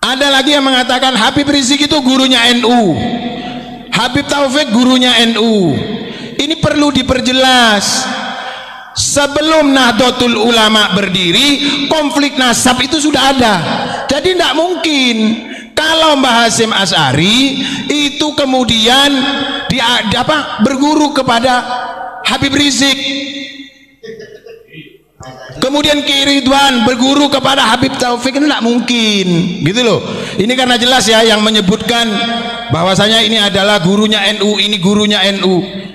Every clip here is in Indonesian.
Ada lagi yang mengatakan Habib Rizik itu gurunya NU, Habib Taufik gurunya NU. Ini perlu diperjelas. Sebelum Nahdlatul Ulama berdiri, konflik nasab itu sudah ada. Jadi tidak mungkin kalau Mbah Hasyim Asy'ari itu kemudian berguru kepada Habib Rizik, kemudian Ki Ridwan berguru kepada Habib Taufik, itu tidak mungkin, gitu loh. Ini karena jelas ya yang menyebutkan bahwasanya ini adalah gurunya NU, ini gurunya NU.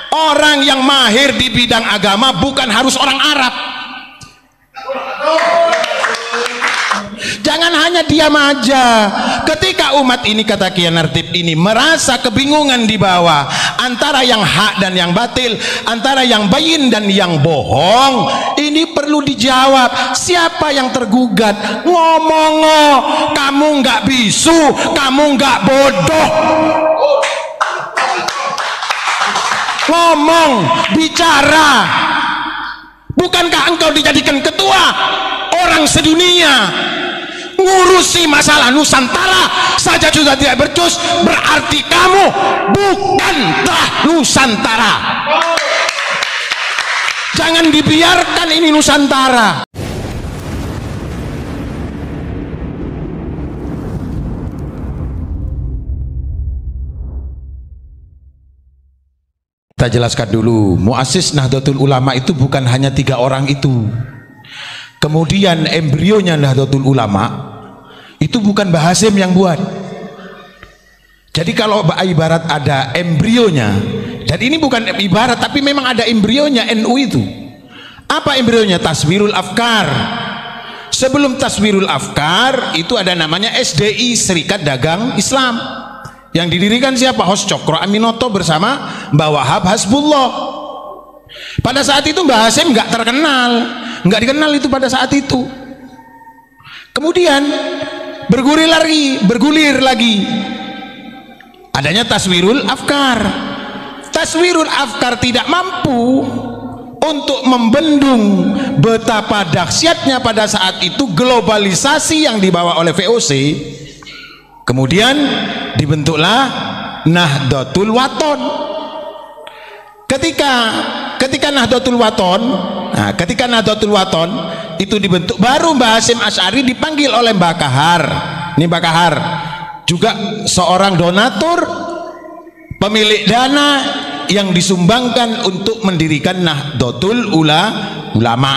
Orang yang mahir di bidang agama bukan harus orang Arab. Jangan hanya diam aja. Ketika umat ini, kata Kiai Nartib ini, merasa kebingungan di bawah antara yang hak dan yang batil, antara yang bayin dan yang bohong, ini perlu dijawab. Siapa yang tergugat? Ngomong, kamu nggak bisu, kamu nggak bodoh. Ngomong, bicara. Bukankah engkau dijadikan ketua orang sedunia, ngurusi masalah Nusantara saja sudah tidak becus, berarti kamu bukanlah Nusantara. Jangan dibiarkan ini Nusantara. Kita jelaskan dulu, muassis Nahdlatul Ulama itu bukan hanya 3 orang itu. Kemudian embrionya Nahdlatul Ulama itu bukan Mbah Hasyim yang buat. Jadi kalau ibarat ada embrionya, dan ini bukan ibarat tapi memang ada embrionya NU itu. Apa embrionya? Taswirul Afkar. Sebelum Taswirul Afkar itu ada namanya SDI, Serikat Dagang Islam, yang didirikan siapa? Hos Cokro Aminoto bersama Mbah Wahab Hasbullah. Pada saat itu Mbah Hasyim nggak terkenal, nggak dikenal itu pada saat itu. Kemudian bergulir lagi adanya Taswirul Afkar. Taswirul Afkar tidak mampu untuk membendung betapa dahsyatnya pada saat itu globalisasi yang dibawa oleh VOC. Kemudian dibentuklah Nahdlatul Wathon. Ketika Nahdlatul Wathon, ketika Nahdlatul Wathon itu dibentuk, baru Mbah Hasyim Asy'ari dipanggil oleh Mbah Kahar. Ini Mbah Kahar juga seorang donatur, pemilik dana yang disumbangkan untuk mendirikan Nahdlatul Ulama.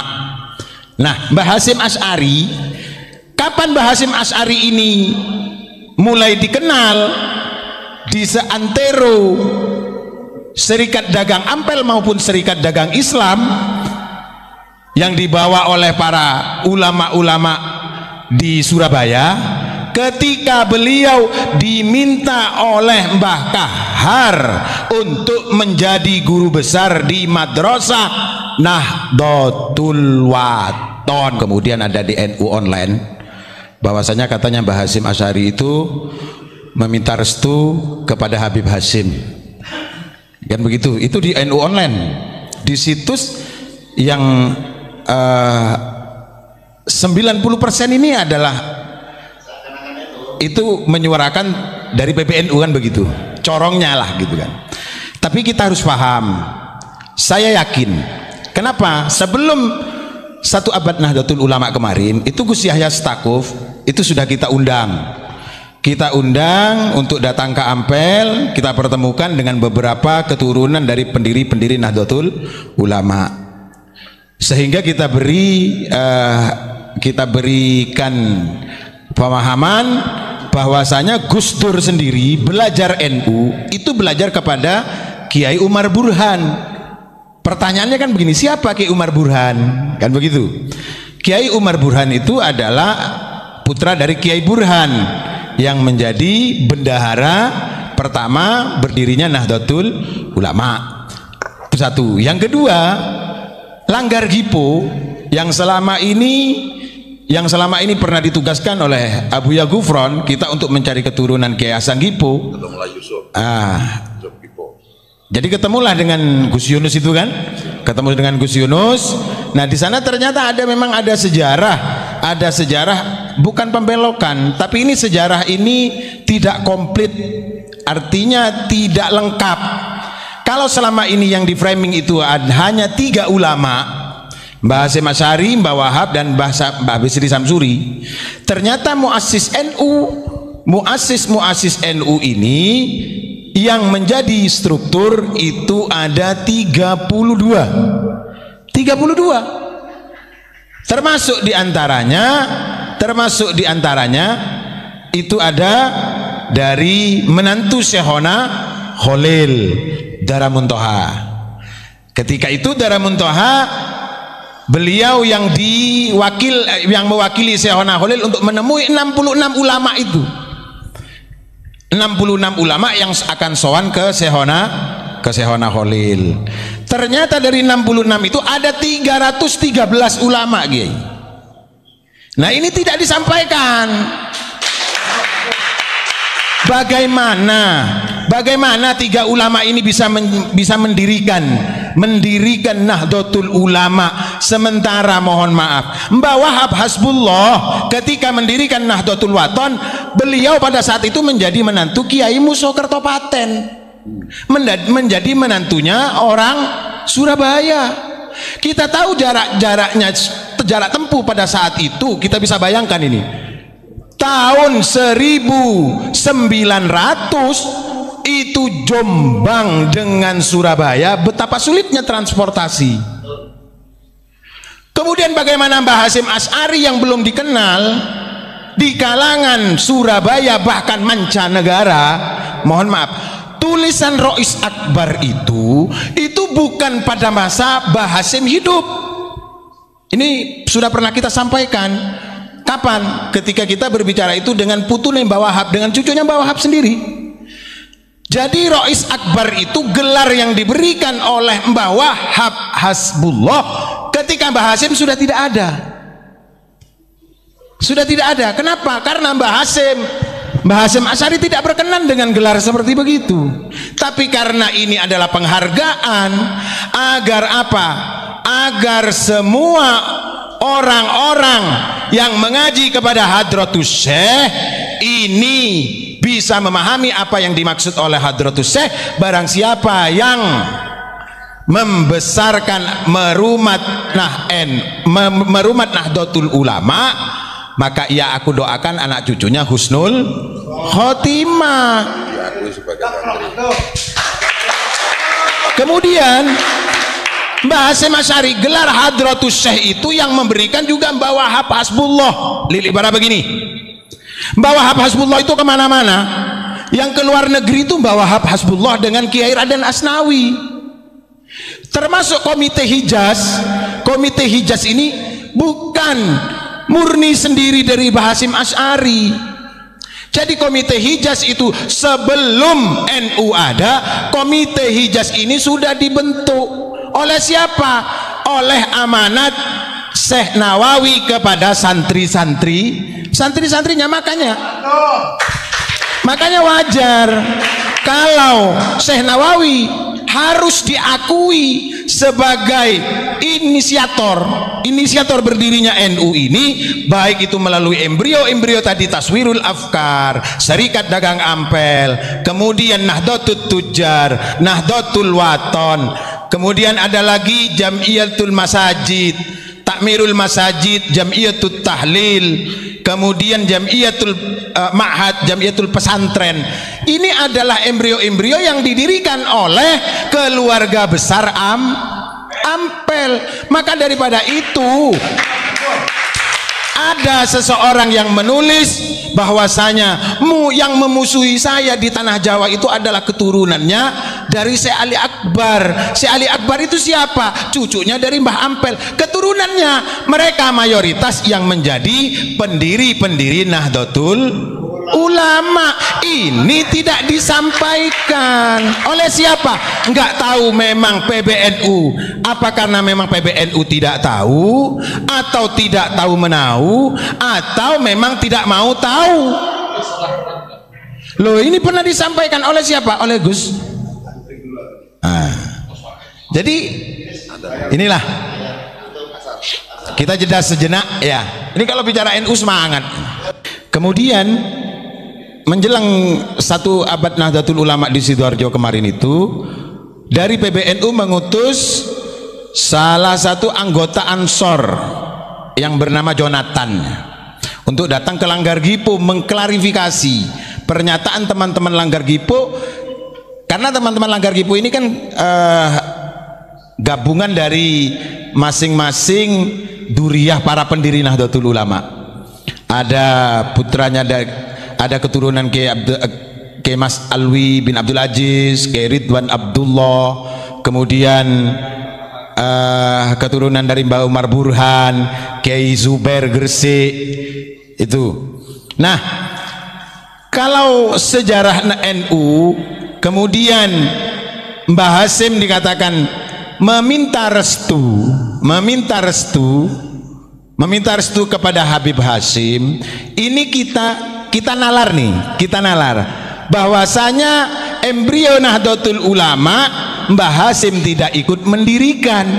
Nah, Mbah Hasyim Asy'ari, kapan Mbah Hasyim Asy'ari ini mulai dikenal di seantero Serikat Dagang Ampel maupun Serikat Dagang Islam yang dibawa oleh para ulama-ulama di Surabaya, ketika beliau diminta oleh Mbah Kahar untuk menjadi guru besar di Madrasah Nahdlatul Wathon. Kemudian ada di NU Online bahwasanya katanya Mbah Hasyim Asy'ari itu meminta restu kepada Habib Hasyim, kan begitu. Itu di NU Online, di situs yang 90% ini adalah itu menyuarakan dari PBNU, kan begitu, corongnya lah gitu kan. Tapi kita harus paham, saya yakin, kenapa sebelum 1 abad Nahdlatul Ulama kemarin itu Gus Yahya Stakuf itu sudah kita undang untuk datang ke Ampel, kita pertemukan dengan beberapa keturunan dari pendiri-pendiri Nahdlatul Ulama, sehingga kita berikan pemahaman bahwasanya Gus Dur sendiri belajar NU itu belajar kepada Kiai Umar Burhan. Pertanyaannya kan begini, siapa Kiai Umar Burhan? Kan begitu. Kiai Umar Burhan itu adalah putra dari Kiai Burhan yang menjadi bendahara pertama berdirinya Nahdlatul Ulama. Itu satu. Yang kedua, Langgar Gipo yang selama ini pernah ditugaskan oleh Abu Ya Gufron kita untuk mencari keturunan Kiai Hasan Gipo. Jadi ketemulah dengan Gus Yunus itu kan, ketemu dengan Gus Yunus. Nah di sana ternyata memang ada sejarah bukan pembelokan, tapi ini sejarah ini tidak komplit, artinya tidak lengkap. Kalau selama ini yang di framing itu hanya 3 ulama, Mbah Hasyim Asy'ari, Mbah Wahab, dan Mbah Bisri Samsuri, ternyata muassis NU ini yang menjadi struktur itu ada 32, termasuk diantaranya itu ada dari menantu Syekhona Khalil Daramuntoha. Ketika itu Daramuntoha, beliau yang mewakili Syekhona Khalil untuk menemui 66 ulama itu, 66 ulama yang akan sowan ke Syekhona Khalil. Ternyata dari 66 itu ada 313 ulama, Kiai. Nah, ini tidak disampaikan. Bagaimana 3 ulama ini bisa mendirikan Nahdlatul Ulama, sementara mohon maaf Mbah Wahab Hasbullah ketika mendirikan Nahdlatul Wathon, beliau pada saat itu menjadi menantu Kiai Musa Kertopaten, menjadi menantunya orang Surabaya. Kita tahu jarak tempuh pada saat itu, kita bisa bayangkan ini tahun 1900 itu Jombang dengan Surabaya, betapa sulitnya transportasi. Kemudian bagaimana Mbah Hasyim Asy'ari yang belum dikenal di kalangan Surabaya bahkan mancanegara. Mohon maaf, tulisan Rois Akbar itu bukan pada masa Mbah Hasyim hidup. Ini sudah pernah kita sampaikan. Kapan? Ketika kita berbicara itu dengan putune Mbah Wahab, dengan cucunya Mbah Wahab sendiri. Jadi Rois Akbar itu gelar yang diberikan oleh Mbah Wahab Hasbullah ketika Mbah Hasyim sudah tidak ada. Kenapa? Karena Mbah Hasyim Asy'ari tidak berkenan dengan gelar seperti begitu. Tapi karena ini adalah penghargaan, agar apa? Agar semua orang-orang yang mengaji kepada Hadratus Syekh ini bisa memahami apa yang dimaksud oleh Hadratus Syekh. Barang siapa yang membesarkan merumat Nahdlatul Ulama, maka ia aku doakan anak cucunya husnul khotimah. Kemudian Mbah Hasyim Asy'ari, gelar Hadratus Syekh itu yang memberikan juga Mbah Wahab Hasbullah. Lili bara begini, Mbah Wahab Hasbullah itu kemana-mana. Yang ke luar negeri itu Mbah Wahab Hasbullah dengan Kiai Raden Asnawi, termasuk Komite Hijaz. Komite Hijaz ini bukan murni sendiri dari Mbah Hasyim Asy'ari. Jadi Komite Hijaz itu sebelum NU ada, Komite Hijaz ini sudah dibentuk. Oleh siapa? Oleh amanat Syekh Nawawi kepada santri-santrinya. Makanya wajar kalau Syekh Nawawi harus diakui sebagai inisiator berdirinya NU ini, baik itu melalui embrio tadi Taswirul Afkar, Serikat Dagang Ampel, kemudian Nahdlatul Tujjar, Nahdlatul Wathon, kemudian ada lagi Jamiyatul Masajid, Takmirul Masajid, Jamiyatul Tahlil, kemudian Jamiyatul Ma'had, Jamiyatul Pesantren. Ini adalah embrio-embrio yang didirikan oleh keluarga besar Ampel. Maka daripada itu ada seseorang yang menulis bahwasanya yang memusuhi saya di tanah Jawa itu adalah keturunannya dari Syekh Ali Akbar. Syekh Ali Akbar itu siapa? Cucunya dari Mbah Ampel. Keturunannya mereka mayoritas yang menjadi pendiri-pendiri Nahdlatul Ulama. Ini tidak disampaikan oleh siapa? Enggak tahu memang PBNU. Apa karena memang PBNU tidak tahu, atau tidak tahu menahu, atau memang tidak mau tahu? Loh, ini pernah disampaikan oleh siapa? Oleh Gus. Jadi inilah Kita jeda sejenak ya. Ini kalau bicara NU semangat. Kemudian menjelang 1 abad Nahdlatul Ulama di Sidoarjo kemarin itu, dari PBNU mengutus salah satu anggota Ansor yang bernama Jonathan untuk datang ke Langgar Gipo mengklarifikasi pernyataan teman-teman Langgar Gipo, karena teman-teman Langgar Gipo ini kan gabungan dari masing-masing duriyah para pendiri Nahdlatul Ulama. Ada putranya, ada keturunan Kiai Mas Alwi bin Abdul Aziz, Kiai Ridwan Abdullah, kemudian keturunan dari Mbah Umar Burhan, Kiai Zubair Gresik itu. Nah, kalau sejarah NU, kemudian Mbah Hasim dikatakan meminta restu kepada Habib Hasim. Ini kita nalar nih, kita nalar bahwasanya embrio Nahdlatul Ulama Mbah Hasim tidak ikut mendirikan,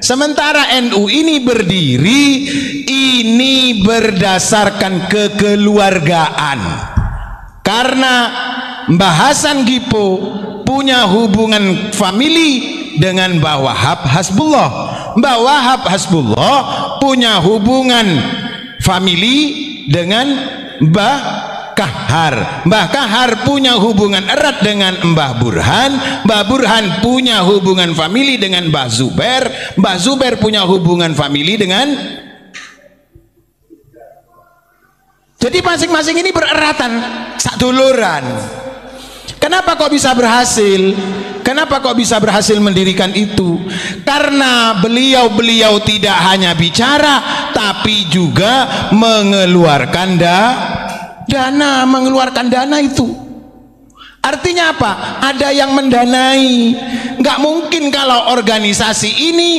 sementara NU ini berdiri ini berdasarkan kekeluargaan, karena Mbah Hasan Gipo punya hubungan famili dengan Mbah Wahab Hasbullah. Mbah Wahab Hasbullah punya hubungan famili dengan Mbah Kahar. Mbah Kahar punya hubungan erat dengan Mbah Burhan. Mbah Burhan punya hubungan famili dengan Mbah Zubair. Mbah Zubair punya hubungan famili dengan, jadi masing-masing ini bereratan, saduluran. Kenapa kok bisa berhasil? Kenapa kok bisa berhasil mendirikan itu? Karena beliau tidak hanya bicara, tapi juga mengeluarkan dana, mengeluarkan dana itu. Artinya apa? Ada yang mendanai. Nggak mungkin kalau organisasi ini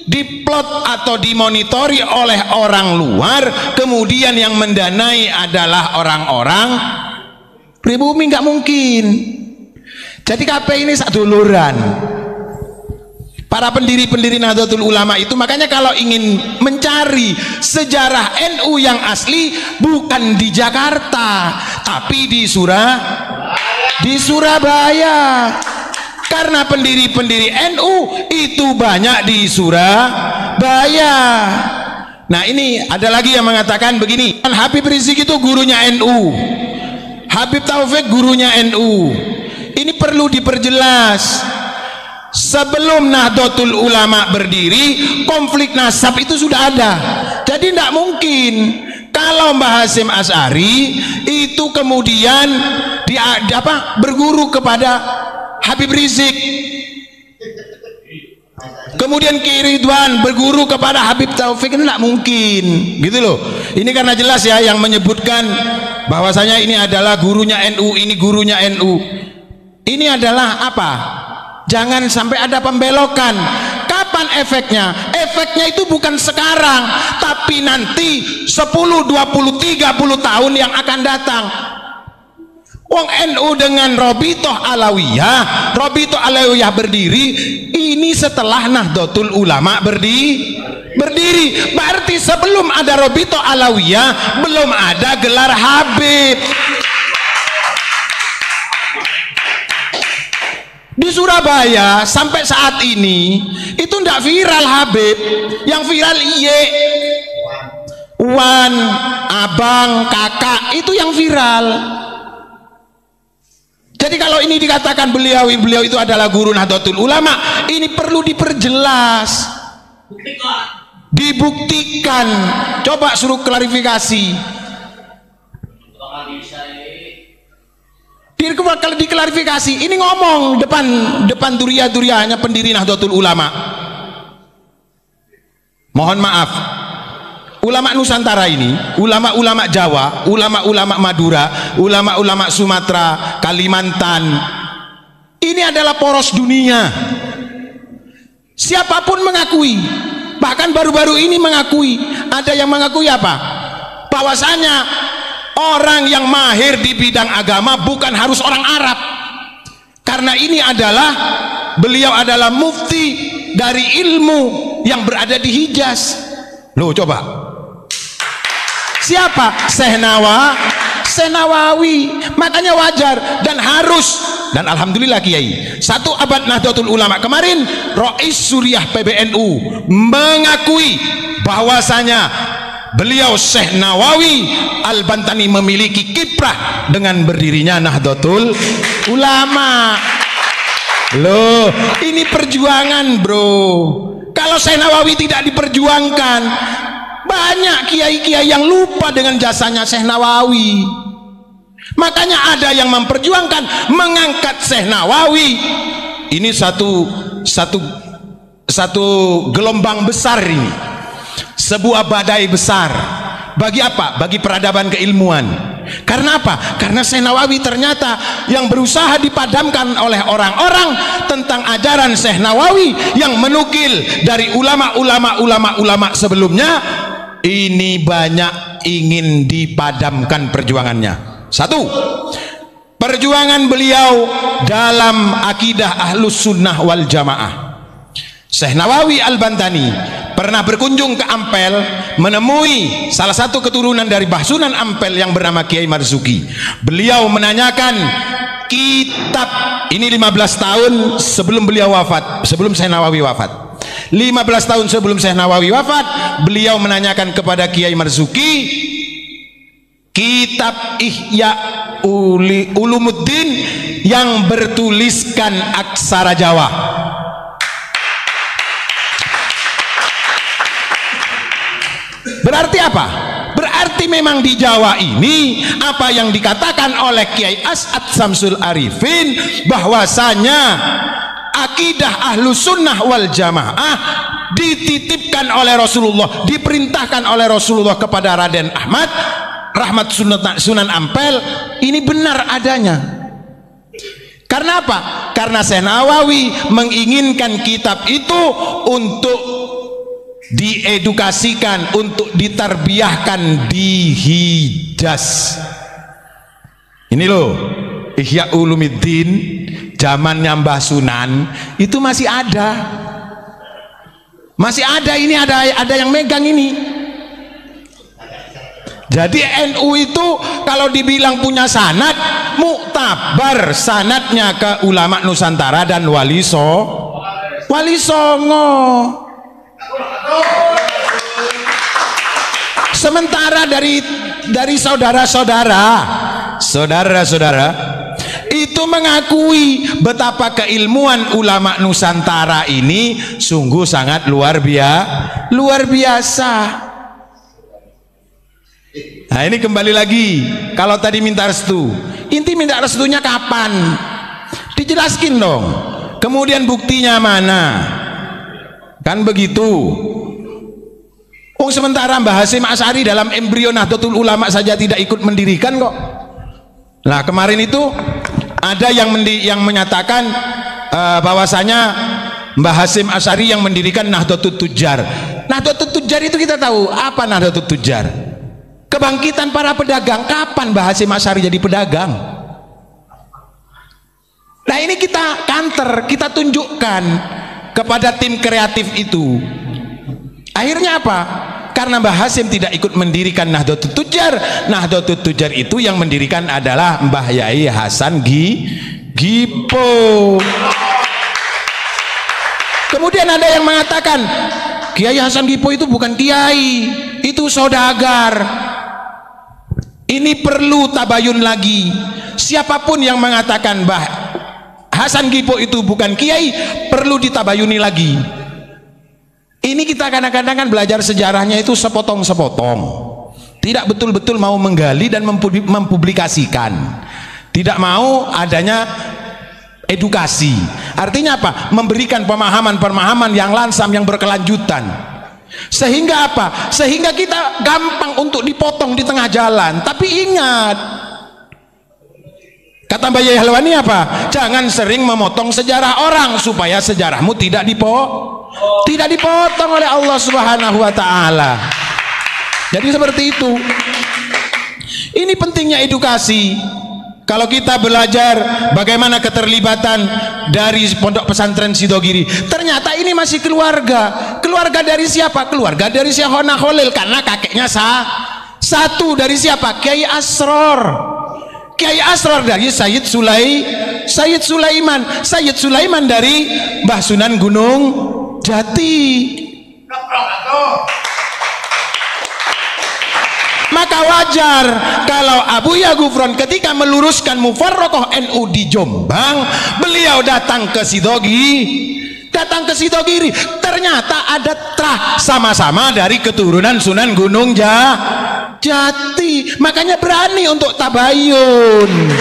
diplot atau dimonitori oleh orang luar, kemudian yang mendanai adalah orang-orang pribumi, nggak mungkin. Jadi KP ini saduluran. Para pendiri-pendiri Nahdlatul Ulama itu, makanya kalau ingin mencari sejarah NU yang asli bukan di Jakarta, tapi di Surabaya. Karena pendiri-pendiri NU itu banyak di Surabaya. Nah, ini ada lagi yang mengatakan begini, Habib Rizik itu gurunya NU, Habib Taufik gurunya NU. Ini perlu diperjelas. Sebelum Nahdlatul Ulama berdiri, konflik nasab itu sudah ada. Jadi tidak mungkin kalau Mbah Hasyim Asy'ari itu kemudian berguru kepada Habib Rizik, kemudian Kiai Ridwan berguru kepada Habib Taufik, ini tidak mungkin, gitu loh. Ini karena jelas ya yang menyebutkan bahwasanya ini adalah gurunya NU, ini gurunya NU. Ini adalah apa? Jangan sampai ada pembelokan. Kapan efeknya? Efeknya itu bukan sekarang, tapi nanti 10, 20, 30 tahun yang akan datang. Wong NU dengan Robitoh Alawiyah berdiri ini setelah Nahdlatul Ulama berdiri. Berarti sebelum ada Robitoh Alawiyah belum ada gelar Habib. Di Surabaya sampai saat ini itu tidak viral Habib, yang viral iye, wan, abang, kakak, itu yang viral. Jadi kalau ini dikatakan beliau itu adalah guru Nahdlatul Ulama, ini perlu diperjelas, dibuktikan. Coba suruh klarifikasi. Kalau diklarifikasi, ini ngomong depan duriyah-duriyahnya pendiri Nahdlatul Ulama. Mohon maaf, ulama Nusantara ini, ulama-ulama Jawa, ulama-ulama Madura, ulama-ulama Sumatera, Kalimantan, ini adalah poros dunia. Siapapun mengakui, bahkan baru-baru ini mengakui, ada yang mengakui apa? Bahwasanya orang yang mahir di bidang agama bukan harus orang Arab, karena ini beliau adalah mufti dari ilmu yang berada di Hijaz. Loh coba, siapa? Syekh Nawawi. Makanya wajar dan harus, dan alhamdulillah Kiai, 1 abad Nahdlatul Ulama kemarin Rais Suriah PBNU mengakui bahwasanya beliau Syekh Nawawi Al-Bantani memiliki kiprah dengan berdirinya Nahdlatul Ulama. Loh, ini perjuangan, bro. Kalau Syekh Nawawi tidak diperjuangkan, banyak kiai-kiai yang lupa dengan jasanya Syekh Nawawi. Makanya ada yang memperjuangkan mengangkat Syekh Nawawi. Ini satu gelombang besar ini, sebuah badai besar. Bagi apa? Bagi peradaban keilmuan. Karena apa? Karena Syekh Nawawi ternyata yang berusaha dipadamkan oleh orang-orang tentang ajaran Syekh Nawawi yang menukil dari ulama sebelumnya, ini banyak ingin dipadamkan perjuangannya. 1, perjuangan beliau dalam akidah Ahlus Sunnah wal Jamaah. Syekh Nawawi Al-Bantani pernah berkunjung ke Ampel, menemui salah satu keturunan dari Bahsunan Ampel yang bernama Kiai Marzuki. Beliau menanyakan kitab ini 15 tahun sebelum beliau wafat, sebelum Syekh Nawawi wafat. 15 tahun sebelum Syekh Nawawi wafat, beliau menanyakan kepada Kiai Marzuki kitab Ihya Ulumuddin yang bertuliskan aksara Jawa. Berarti apa? Berarti memang di Jawa ini apa yang dikatakan oleh Kiai As'ad Samsul Arifin, bahwasanya akidah Ahlus Sunnah wal Jamaah dititipkan oleh Rasulullah, diperintahkan oleh Rasulullah kepada Raden Ahmad Rahmat Sunan Ampel, ini benar adanya. Karena apa? Karena Syekh Nawawi menginginkan kitab itu untuk diedukasikan, untuk ditarbiyahkan di Hijaz. Ini loh, Ihya Ulumuddin zamannya Mbah Sunan itu masih ada. Masih ada, ini ada yang megang ini. Jadi NU itu kalau dibilang punya sanad, muktabar sanadnya ke ulama Nusantara dan Wali Songo. Sementara dari saudara-saudara itu mengakui betapa keilmuan ulama Nusantara ini sungguh sangat luar biasa. Nah ini kembali lagi, kalau tadi minta restu, inti minta restunya kapan? Dijelaskin dong. Kemudian buktinya mana? Kan begitu. Sementara Mbah Hasyim Asy'ari dalam embrio Nahdlatul Ulama saja tidak ikut mendirikan kok. Nah kemarin itu ada yang menyatakan bahwasanya Mbah Hasyim Asy'ari yang mendirikan Nahdlatul Tujjar. Nahdlatul Tujjar itu kita tahu apa Nahdlatul Tujjar? Kebangkitan para pedagang. Kapan Mbah Hasyim Asy'ari jadi pedagang? Nah ini kita counter, kita tunjukkan kepada tim kreatif itu. Akhirnya apa? Karena Mbah Hasyim tidak ikut mendirikan Nahdlatul Tujjar. Nahdlatul Tujjar itu yang mendirikan adalah Mbah Yai Hasan Gipo. Kemudian ada yang mengatakan Kiai Hasan Gipo itu bukan kiai, itu saudagar. Ini perlu tabayun lagi. Siapapun yang mengatakan Mbah Hasan Gipo itu bukan kiai, perlu ditabayuni lagi. Ini kita kadang-kadang kan belajar sejarahnya itu sepotong-sepotong, tidak betul-betul mau menggali dan mempublikasikan, tidak mau adanya edukasi. Artinya apa? Memberikan pemahaman-pemahaman yang lansam, yang berkelanjutan. Sehingga apa? Sehingga kita gampang untuk dipotong di tengah jalan. Tapi ingat, kata Mbak Yai Halwani apa? Jangan sering memotong sejarah orang supaya sejarahmu tidak dipotong oleh Allah Subhanahu wa taala. Jadi seperti itu. Ini pentingnya edukasi. Kalau kita belajar bagaimana keterlibatan dari Pondok Pesantren Sidogiri, ternyata ini masih keluarga Keluarga dari siapa? Keluarga dari Syekhona Khalil, karena kakeknya satu. Dari siapa? Kiai Asror. Kiai Asror dari Sayyid Sulaiman. Sayyid Sulaiman dari Mbah Sunan Gunung Jati. Maka wajar kalau Abuya Gufron ketika meluruskan mufarraqah NU di Jombang, beliau datang ke Sidogiri, ternyata ada trah sama-sama dari keturunan Sunan Gunung Jati. Makanya berani untuk tabayun.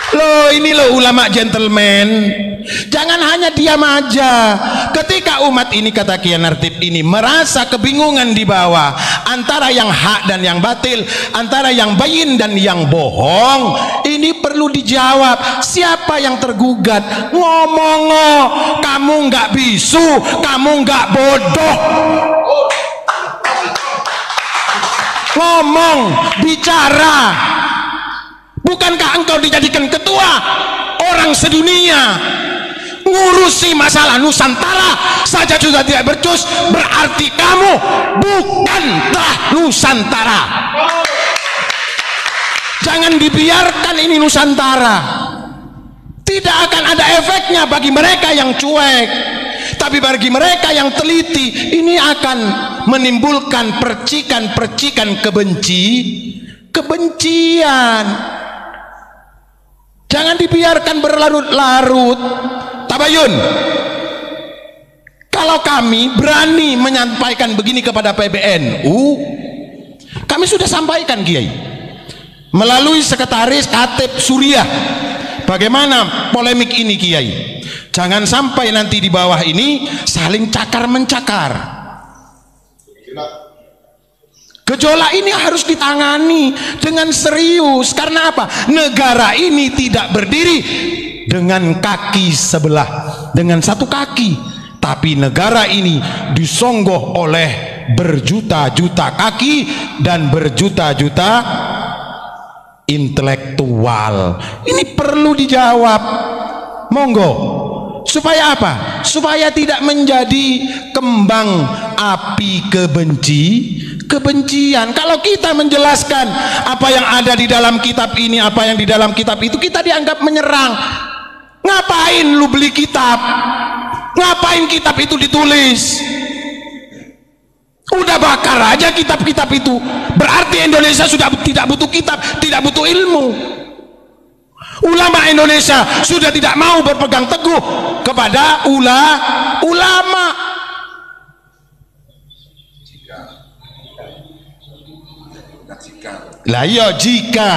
Loh, ini loh ulama gentleman. Jangan hanya diam aja. Ketika umat ini, kata Kiai Nartib ini, merasa kebingungan di bawah antara yang hak dan yang batil, antara yang bayin dan yang bohong, ini perlu dijawab. Siapa yang tergugat? Ngomong, kamu nggak bisu, kamu nggak bodoh. Ngomong, bicara. Bukankah engkau dijadikan ketua orang sedunia, ngurusi masalah Nusantara saja sudah tidak becus, berarti kamu bukanlah Nusantara. Jangan dibiarkan ini Nusantara. Tidak akan ada efeknya bagi mereka yang cuek, tapi bagi mereka yang teliti ini akan menimbulkan percikan-percikan kebencian. Jangan dibiarkan berlarut-larut. Tabayun. Kalau kami berani menyampaikan begini kepada PBNU, kami sudah sampaikan, Kiai, melalui sekretaris Katib Suriah. Bagaimana polemik ini, Kiai? Jangan sampai nanti di bawah ini saling cakar-mencakar. Gejolak ini harus ditangani dengan serius. Karena apa? Negara ini tidak berdiri dengan kaki sebelah, dengan satu kaki, tapi negara ini disonggoh oleh berjuta-juta kaki dan berjuta-juta intelektual. Ini perlu dijawab. Monggo. Supaya apa? Supaya tidak menjadi kembang api kebencian. Kalau kita menjelaskan apa yang ada di dalam kitab ini, apa yang di dalam kitab itu, kita dianggap menyerang. Ngapain lu beli kitab? Ngapain kitab itu ditulis? Udah bakar aja kitab-kitab itu. Berarti Indonesia sudah tidak butuh kitab, tidak butuh ilmu. Ulama Indonesia sudah tidak mau berpegang teguh kepada ulama. Lah iya, jika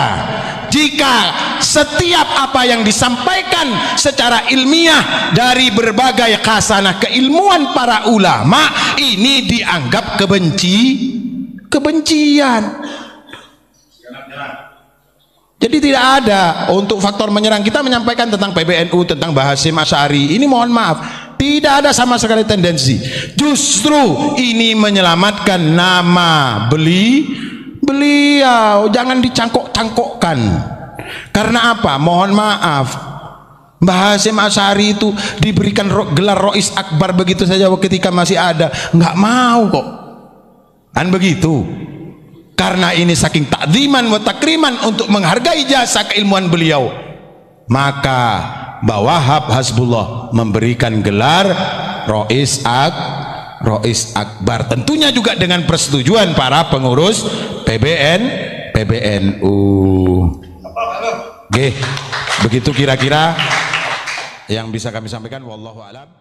setiap apa yang disampaikan secara ilmiah dari berbagai khasanah keilmuan para ulama ini dianggap kebencian. Jadi tidak ada untuk faktor menyerang. Kita menyampaikan tentang PBNU, tentang Mbah Hasyim Asy'ari. Ini mohon maaf, tidak ada sama sekali tendensi. Justru ini menyelamatkan nama beliau. Jangan dicangkok-cangkokkan. Karena apa? Mohon maaf, Mbah Hasyim Asy'ari itu diberikan gelar Rois Akbar begitu saja ketika masih ada. Nggak mau kok. Kan begitu. Karena ini saking takziman wa takriman untuk menghargai jasa keilmuan beliau, maka Mbah Wahab Hasbullah memberikan gelar Rois Akbar, tentunya juga dengan persetujuan para pengurus PBNU. Oke, begitu kira-kira yang bisa kami sampaikan. Wallahu a'lam.